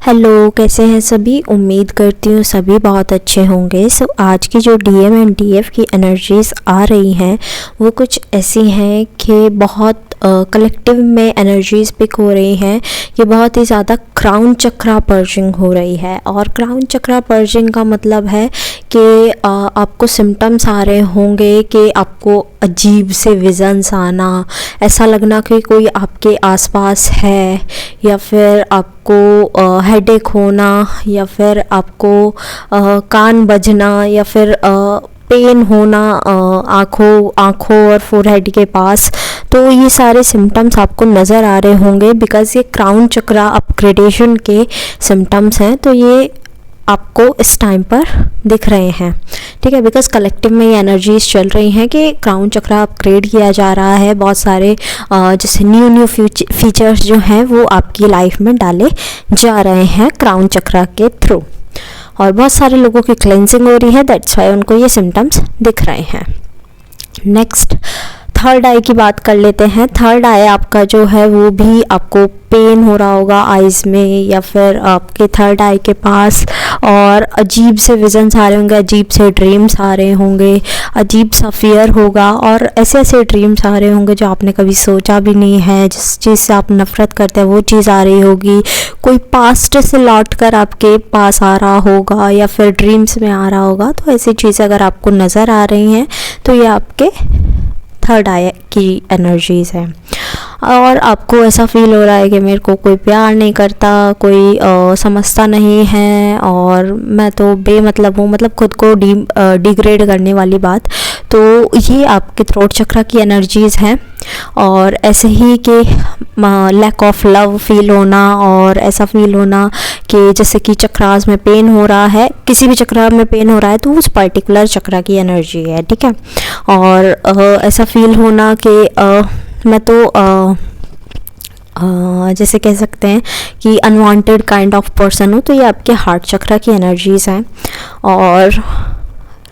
Hello, कैसे हैं सभी। उम्मीद करती हूँ सभी बहुत अच्छे होंगे। आज की जो डीएम एंड डीएफ की एनर्जीज़ आ रही हैं वो कुछ ऐसी हैं कि बहुत कलेक्टिव में एनर्जीज़ पिक हो रही हैं। ये बहुत ही ज़्यादा क्राउन चक्रा पर्जिंग हो रही है। और क्राउन चक्रा पर्जिंग का मतलब है कि आपको सिम्टम्स आ रहे होंगे कि आपको अजीब से विजन्स आना, ऐसा लगना कि कोई आपके आसपास है, या फिर आपको हेडेक होना, या फिर आपको कान बजना, या फिर पेन होना आँखों और फोरहेड के पास। तो ये सारे सिम्टम्स आपको नज़र आ रहे होंगे बिकॉज़ ये क्राउन चक्रा अपग्रेडेशन के सिम्टम्स हैं। तो ये आपको इस टाइम पर दिख रहे हैं, ठीक है, बिकॉज कलेक्टिव में ये एनर्जीज चल रही हैं कि क्राउन चक्रा अपग्रेड किया जा रहा है। बहुत सारे जैसे न्यू फीचर्स जो हैं वो आपकी लाइफ में डाले जा रहे हैं क्राउन चक्रा के थ्रू। और बहुत सारे लोगों की क्लेंजिंग हो रही है, दैट्स वाई उनको ये सिम्टम्स दिख रहे हैं। नेक्स्ट थर्ड आई की बात कर लेते हैं। थर्ड आई आपका जो है वो भी आपको पेन हो रहा होगा आइज़ में, या फिर आपके थर्ड आई के पास, और अजीब से विजन्स आ रहे होंगे, अजीब से ड्रीम्स आ रहे होंगे, अजीब सा फियर होगा, और ऐसे ऐसे ड्रीम्स आ रहे होंगे जो आपने कभी सोचा भी नहीं है। जिस चीज़ से आप नफ़रत करते हैं वो चीज़ आ रही होगी। कोई पास्ट से लौट कर आपके पास आ रहा होगा, या फिर ड्रीम्स में आ रहा होगा। तो ऐसी चीज़ें अगर आपको नज़र आ रही हैं तो ये आपके थर्ड आई की एनर्जीज़ हैं। और आपको ऐसा फील हो रहा है कि मेरे को कोई प्यार नहीं करता, कोई समझता नहीं है, और मैं तो बेमतलब हूँ, मतलब खुद को डिग्रेड करने वाली बात। तो ये आपके थ्रोट चक्रा की एनर्जीज़ हैं। और ऐसे ही कि लैक ऑफ लव फील होना, और ऐसा फील होना कि जैसे कि चक्रास में पेन हो रहा है, किसी भी चक्रा में पेन हो रहा है तो उस पर्टिकुलर चक्रा की एनर्जी है, ठीक है। और ऐसा फील होना कि मैं तो जैसे कह सकते हैं कि अनवांटेड काइंड ऑफ पर्सन हूँ। तो ये आपके हार्ट चक्रा की एनर्जीज़ हैं। और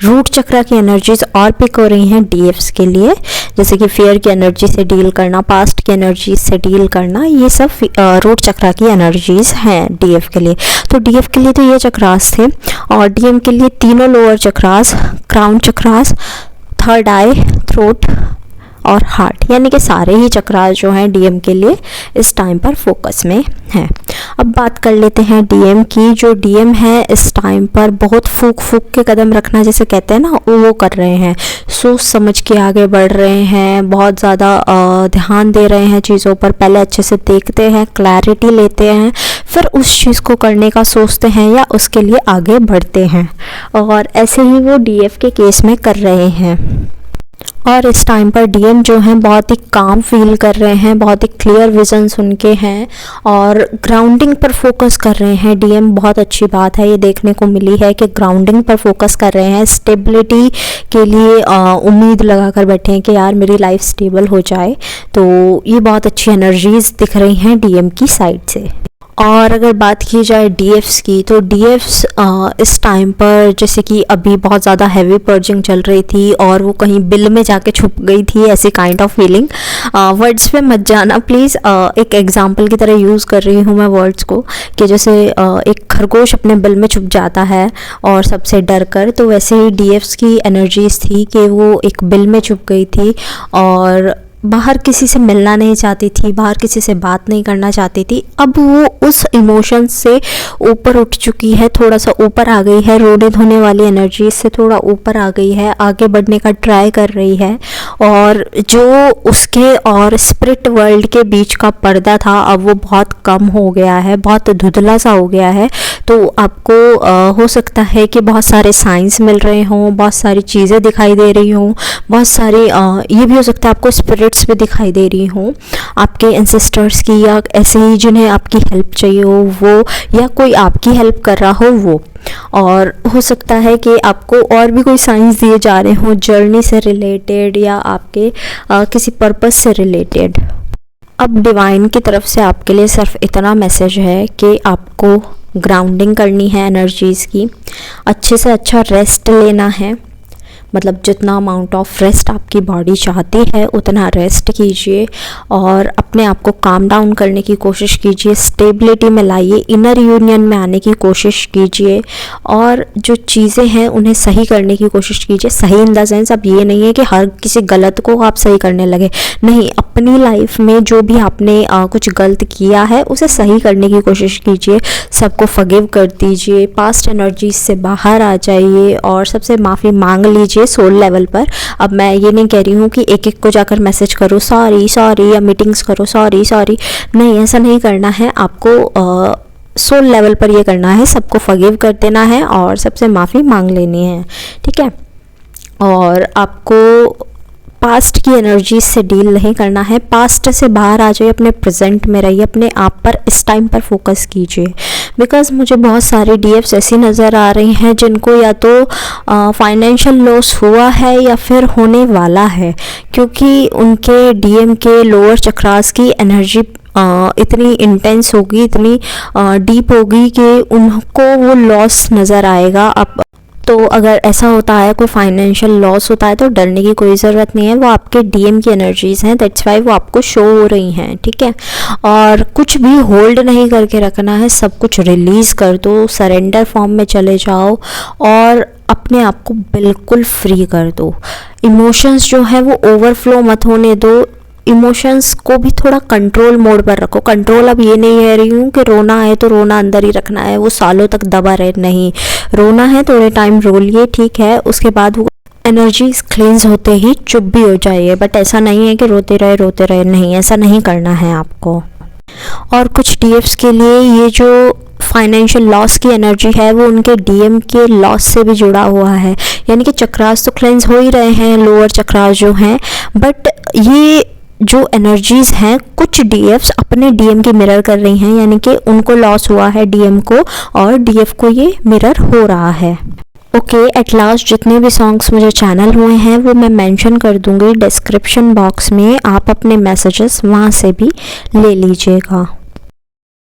रूट चक्रा की एनर्जीज और पिक हो रही हैं डीएफ्स के लिए, जैसे कि फियर की एनर्जी से डील करना, पास्ट की एनर्जी से डील करना, ये सब रूट चक्रा की एनर्जीज हैं डीएफ के लिए। तो डीएफ के लिए तो ये चक्रास थे। और डीएम के लिए तीनों lower chakras, crown chakras, third eye, throat और हार्ट, यानी कि सारे ही चक्रास जो हैं डीएम के लिए इस टाइम पर फोकस में हैं। अब बात कर लेते हैं डीएम की। जो डीएम है इस टाइम पर बहुत फूक के कदम रखना जैसे कहते हैं ना, वो कर रहे हैं। सोच समझ के आगे बढ़ रहे हैं, बहुत ज़्यादा ध्यान दे रहे हैं चीज़ों पर। पहले अच्छे से देखते हैं, क्लैरिटी लेते हैं, फिर उस चीज़ को करने का सोचते हैं या उसके लिए आगे बढ़ते हैं। और ऐसे ही वो डीएफ के केस में कर रहे हैं। और इस टाइम पर डीएम जो हैं बहुत ही काम फील कर रहे हैं, बहुत ही क्लियर विजन्स उनके हैं, और ग्राउंडिंग पर फोकस कर रहे हैं डीएम। बहुत अच्छी बात है, ये देखने को मिली है कि ग्राउंडिंग पर फोकस कर रहे हैं, स्टेबिलिटी के लिए उम्मीद लगा कर बैठे हैं कि यार मेरी लाइफ स्टेबल हो जाए। तो ये बहुत अच्छी एनर्जीज दिख रही हैं डीएम की साइड से। और अगर बात की जाए डीएफ्स की, तो डीएफ्स इस टाइम पर जैसे कि अभी बहुत ज़्यादा हैवी पर्जिंग चल रही थी और वो कहीं बिल में जाके छुप गई थी, ऐसी काइंड ऑफ फीलिंग। वर्ड्स पे मत जाना प्लीज़, एक एग्जांपल की तरह यूज़ कर रही हूँ मैं वर्ड्स को, कि जैसे एक खरगोश अपने बिल में छुप जाता है और सबसे डर कर, तो वैसे ही डीएफ्स की एनर्जीज थी कि वो एक बिल में छुप गई थी और बाहर किसी से मिलना नहीं चाहती थी, बाहर किसी से बात नहीं करना चाहती थी। अब वो उस इमोशंस से ऊपर उठ चुकी है, थोड़ा सा ऊपर आ गई है, रोने धोने वाली एनर्जी से थोड़ा ऊपर आ गई है, आगे बढ़ने का ट्राई कर रही है। और जो उसके और स्पिरिट वर्ल्ड के बीच का पर्दा था अब वो बहुत कम हो गया है, बहुत धुंधला सा हो गया है। तो आपको हो सकता है कि बहुत सारे साइंस मिल रहे हों, बहुत सारी चीज़ें दिखाई दे रही हों, बहुत सारी ये भी हो सकता है आपको स्पिरिट्स भी दिखाई दे रही हों, आपके एंसेस्टर्स की, या ऐसे ही जिन्हें आपकी हेल्प चाहिए हो वो, या कोई आपकी हेल्प कर रहा हो वो। और हो सकता है कि आपको और भी कोई साइंस दिए जा रहे हों जर्नी से रिलेटेड, या आपके किसी पर्पस से रिलेटेड। अब डिवाइन की तरफ से आपके लिए सिर्फ इतना मैसेज है कि आपको ग्राउंडिंग करनी है एनर्जीज़ की, अच्छे से अच्छा रेस्ट लेना है, मतलब जितना अमाउंट ऑफ रेस्ट आपकी बॉडी चाहती है उतना रेस्ट कीजिए और अपने आप को काम डाउन करने की कोशिश कीजिए, स्टेबिलिटी में लाइए, इनर यूनियन में आने की कोशिश कीजिए और जो चीज़ें हैं उन्हें सही करने की कोशिश कीजिए। सही इन द सेंस अब ये नहीं है कि हर किसी गलत को आप सही करने लगे, नहीं, अपनी लाइफ में जो भी आपने कुछ गलत किया है उसे सही करने की कोशिश कीजिए, सबको फॉरगिव कर दीजिए, पास्ट एनर्जीज से बाहर आ जाइए और सबसे माफ़ी मांग लीजिए सोल लेवल पर। अब मैं ये नहीं कह रही हूँ कि एक एक को जाकर मैसेज करो सॉरी सॉरी या मीटिंग्स करो सॉरी सॉरी, नहीं, ऐसा नहीं करना है। आपको सोल लेवल पर ये करना है, सबको फॉरगिव कर देना है और सबसे माफ़ी मांग लेनी है, ठीक है। और आपको पास्ट की एनर्जी से डील नहीं करना है, पास्ट से बाहर आ जाइए, अपने प्रेजेंट में रहिए, अपने आप पर इस टाइम पर फोकस कीजिए। बिकॉज़ मुझे बहुत सारी डीएफ्स ऐसी नज़र आ रही हैं जिनको या तो फाइनेंशियल लॉस हुआ है या फिर होने वाला है, क्योंकि उनके डीएम के लोअर चक्रास की एनर्जी इतनी इंटेंस होगी, इतनी डीप होगी कि उनको वो लॉस नज़र आएगा। अब तो अगर ऐसा होता है, कोई फाइनेंशियल लॉस होता है, तो डरने की कोई ज़रूरत नहीं है, वो आपके डीएम की एनर्जीज़ हैं, दैट्स वाई वो आपको शो हो रही हैं, ठीक है। और कुछ भी होल्ड नहीं करके रखना है, सब कुछ रिलीज़ कर दो, सरेंडर फॉर्म में चले जाओ और अपने आप को बिल्कुल फ्री कर दो। इमोशंस जो है वो ओवरफ्लो मत होने दो, इमोशंस को भी थोड़ा कंट्रोल मोड पर रखो। कंट्रोल अब ये नहीं कह रही हूँ कि रोना है तो रोना अंदर ही रखना है, वो सालों तक दबा रहे, नहीं, रोना है थोड़े टाइम रो लिए, ठीक है, उसके बाद वो एनर्जीज क्लींस होते ही चुप भी हो जाइए। बट ऐसा नहीं है कि रोते रहे, नहीं, ऐसा नहीं करना है आपको। और कुछ डीएफ्स के लिए ये जो फाइनेंशियल लॉस की एनर्जी है वो उनके डीएम के लॉस से भी जुड़ा हुआ है, यानी कि चक्रास तो क्लेंस हो ही रहे हैं, लोअर चक्रास जो हैं, बट ये जो एनर्जीज़ हैं कुछ डीएफ्स अपने डीएम की मिरर कर रही हैं, यानी कि उनको लॉस हुआ है डीएम को और डीएफ को ये मिरर हो रहा है। ओके, एट लास्ट जितने भी सॉन्ग्स मुझे चैनल हुए हैं वो मैं मेंशन कर दूंगी डिस्क्रिप्शन बॉक्स में, आप अपने मैसेजेस वहाँ से भी ले लीजिएगा।